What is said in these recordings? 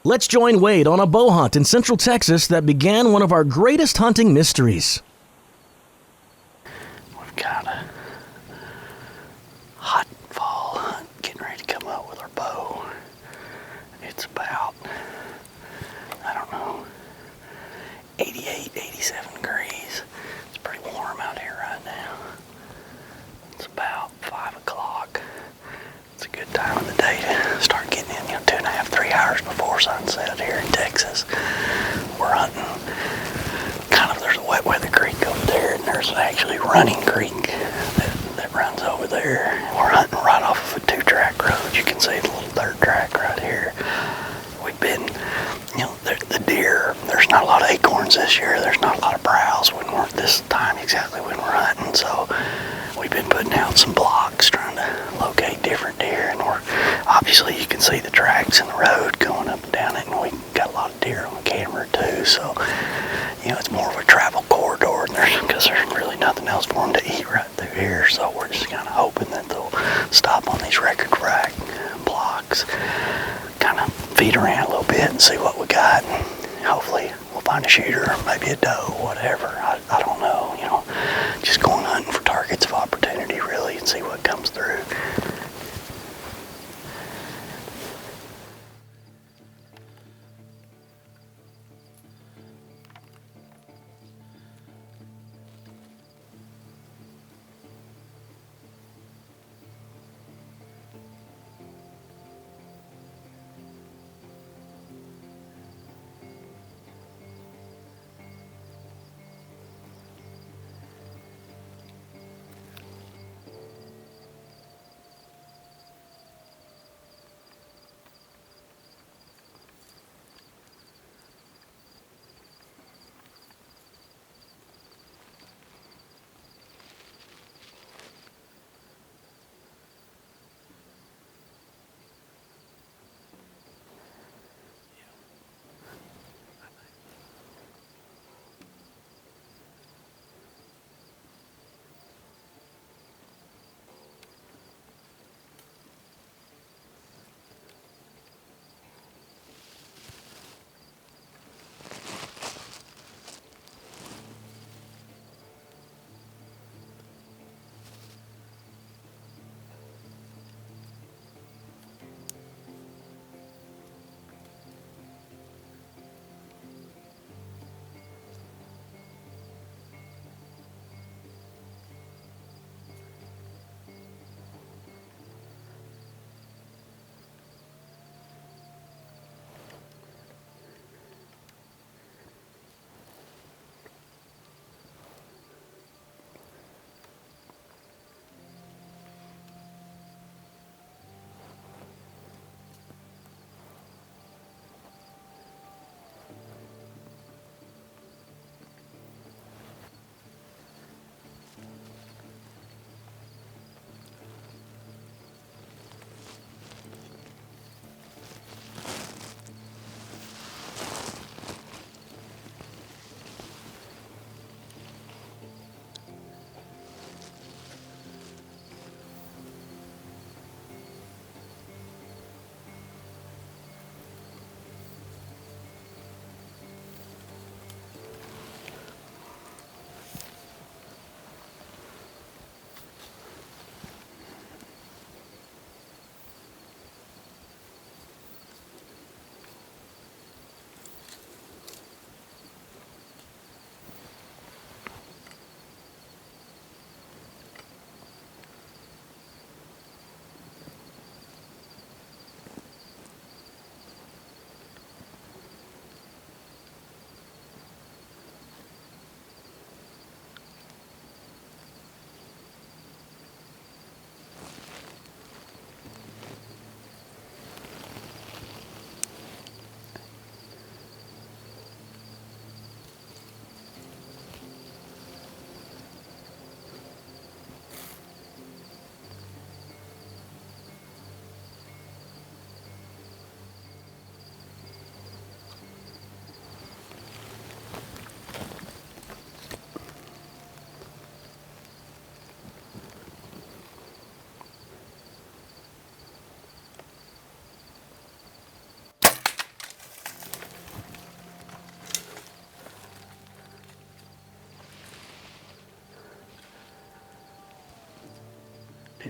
Let's join Wade on a bow hunt in Central Texas that began one of our greatest hunting mysteries. We've got a hot fall hunt getting ready to come up with our bow. It's about, I don't know, 88, 87 degrees. It's pretty warm out here right now. It's about 5 o'clock. It's a good time of the day to start getting in, 2.5, 3 hours before sunset here in Texas. We're hunting there's a wet weather creek over there, and there's actually a running creek that runs over there. We're hunting right off of a 2-track road. You can see the little dirt track right here. We've been, the deer, there's not a lot of acorns this year. There's not a lot of browse when we're this time exactly when we're hunting. So we've been putting out some blocks trying to locate different deer, and obviously you can see the tracks in the road going up and down it, and we got a lot of deer on the camera too. So it's more of a travel corridor, because there's really nothing else for them to eat right through here. So we're just kind of hoping that they'll stop on these record track blocks, kind of feed around a little bit and see what we got. And hopefully we'll find a shooter, or maybe a doe, whatever. I don't know. Just going hunting for targets of opportunity, really, and see what comes through.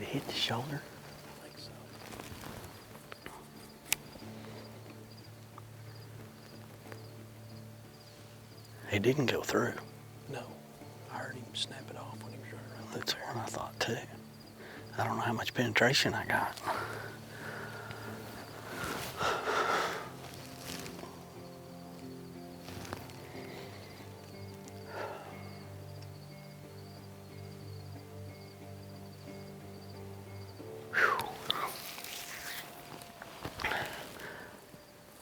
hit the shoulder? I think so. It didn't go through. No, I heard him snap it off when he was running around. That's what I thought too. I don't know how much penetration I got.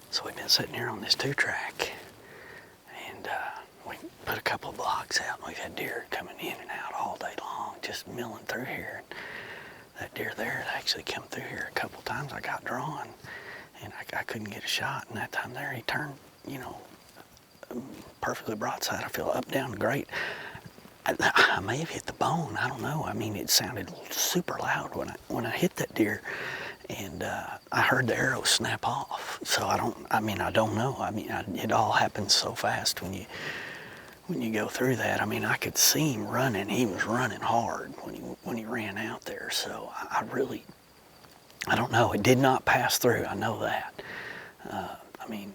So we've been sitting here on this 2-track, and we put a couple of blocks out, and we've had deer coming in and out all day long, just milling through here. That deer there had actually come through here a couple times. I got drawn, and I couldn't get a shot. And that time there, he turned, you know, perfectly broadside. I feel up, down, great. I may have hit the bone. I don't know. I mean, it sounded super loud when I hit that deer, and I heard the arrow snap off. So I don't know. I mean, it all happens so fast when you go through that. I mean, I could see him running. He was running hard when he ran out there. So I don't know. It did not pass through. I know that. I mean,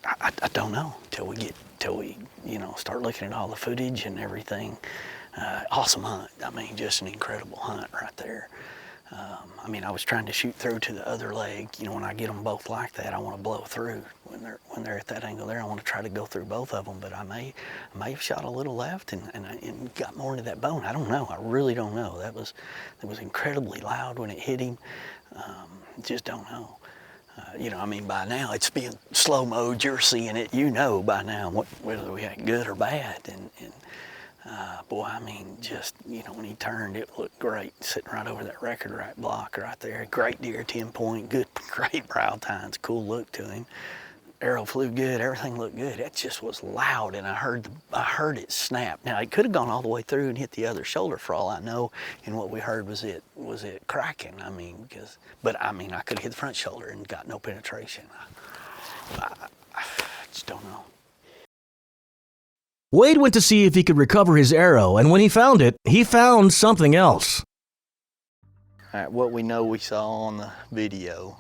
I don't know till we you know, start looking at all the footage and everything. Awesome hunt. I mean, just an incredible hunt right there. I mean, I was trying to shoot through to the other leg. You know, when I get them both like that, I want to blow through. When they're at that angle there, I want to try to go through both of them. But I may have shot a little left and got more into that bone. I don't know. I really don't know. That was incredibly loud when it hit him. Just don't know. You know, I mean, by now it's being slow mode. You're seeing it. You know by now whether we had good or bad. And boy, I mean, just, you know, when he turned, it looked great, sitting right over that record right block right there. Great deer, 10-point, great brow tines, cool look to him. Arrow flew good, everything looked good. It just was loud, and I heard it snap. Now, it could have gone all the way through and hit the other shoulder for all I know, and what we heard was it cracking. I mean, but I mean, I could have hit the front shoulder and got no penetration. I just don't know. Wade went to see if he could recover his arrow, and when he found it, he found something else. All right, what we know we saw on the video,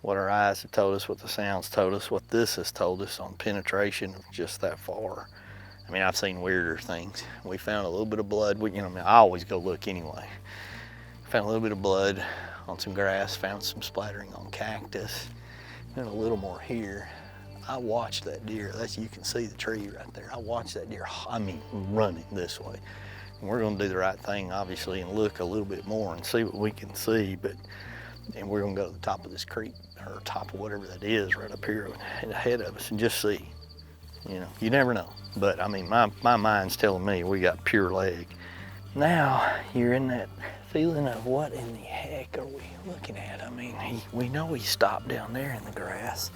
what our eyes have told us, what the sounds told us, what this has told us on penetration of just that far. I mean, I've seen weirder things. We found a little bit of blood. I always go look anyway. Found a little bit of blood on some grass, found some splattering on cactus, and a little more here. I watched that deer. You can see the tree right there. I watched that deer, I mean, running this way. And we're gonna do the right thing, obviously, and look a little bit more and see what we can see, and we're gonna go to the top of this creek, or top of whatever that is right up here ahead of us and just see. You know, you never know. But I mean, my mind's telling me we got pure leg. Now, you're in that feeling of what in the heck are we looking at? I mean, we know he stopped down there in the grass.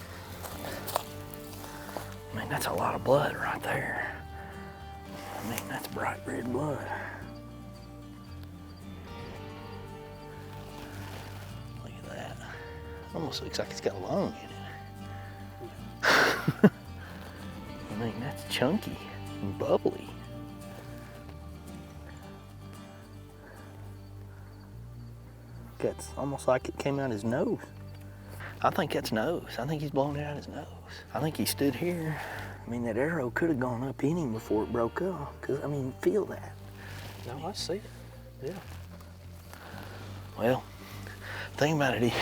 I mean, that's a lot of blood right there. I mean, that's bright red blood. Look at that. Almost looks like it's got a lung in it. I mean, that's chunky and bubbly. It's almost like it came out his nose. I think that's nose. I think he's blown it out his nose. I think he stood here. I mean, that arrow could have gone up in him before it broke off. Cause I mean, feel that. No, I see it. Yeah. Well, the thing about it is,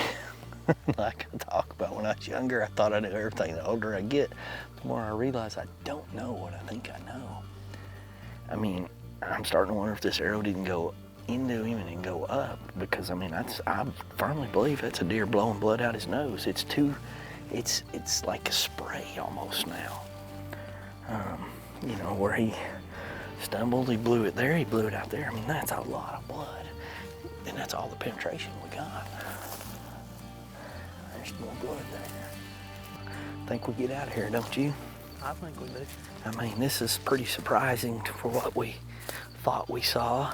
like I talk about when I was younger, I thought I knew everything. The older I get, the more I realize I don't know what I think I know. I mean, I'm starting to wonder if this arrow didn't go into him and then go up, because I mean, I firmly believe that's a deer blowing blood out his nose. It's like a spray almost now. You know, where he stumbled, he blew it there, he blew it out there. I mean, that's a lot of blood, and that's all the penetration we got. There's more blood there. Think we get out of here, don't you? I think we do. I mean, this is pretty surprising for what we thought we saw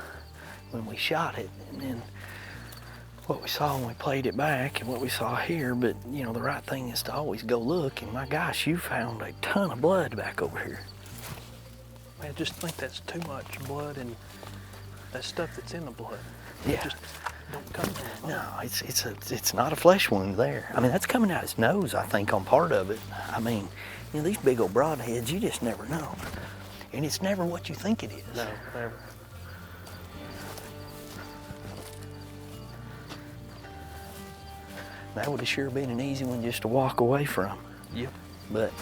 when we shot it, and then what we saw when we played it back and what we saw here. But you know, the right thing is to always go look, and my gosh, you found a ton of blood back over here. I just think that's too much blood, and that stuff that's in the blood. Yeah. Just don't come from the No, it's not a flesh wound there. I mean, that's coming out his nose, I think, on part of it. I mean, you know, these big old broadheads, you just never know. And it's never what you think it is. No, never. That would have sure been an easy one just to walk away from. Yep. But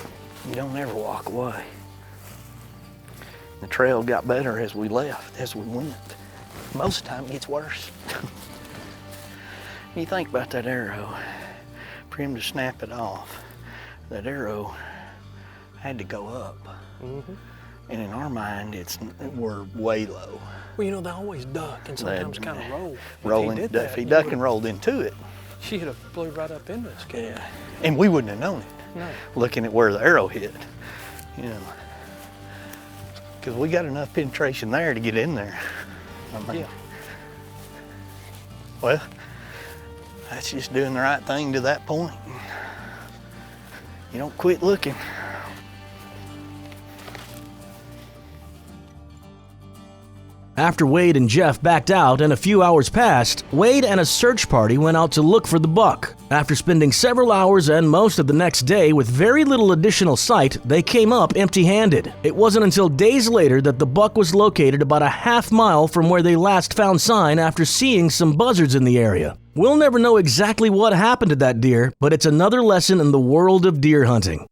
you don't ever walk away. The trail got better as we left, as we went. Most of the time it gets worse. You think about that arrow, for him to snap it off, that arrow had to go up. Mm-hmm. And in our mind, we're way low. Well, you know, they always duck and sometimes kind of roll. Rolling, if he ducked and rolled into it. She'd have flew right up into us. Yeah. And we wouldn't have known it. No. Looking at where the arrow hit, you know. Because we got enough penetration there to get in there. I mean, Yeah. well, that's just doing the right thing to that point. You don't quit looking. After Wade and Jeff backed out and a few hours passed, Wade and a search party went out to look for the buck. After spending several hours and most of the next day with very little additional sight, they came up empty-handed. It wasn't until days later that the buck was located about a half-mile from where they last found sign after seeing some buzzards in the area. We'll never know exactly what happened to that deer, but it's another lesson in the world of deer hunting.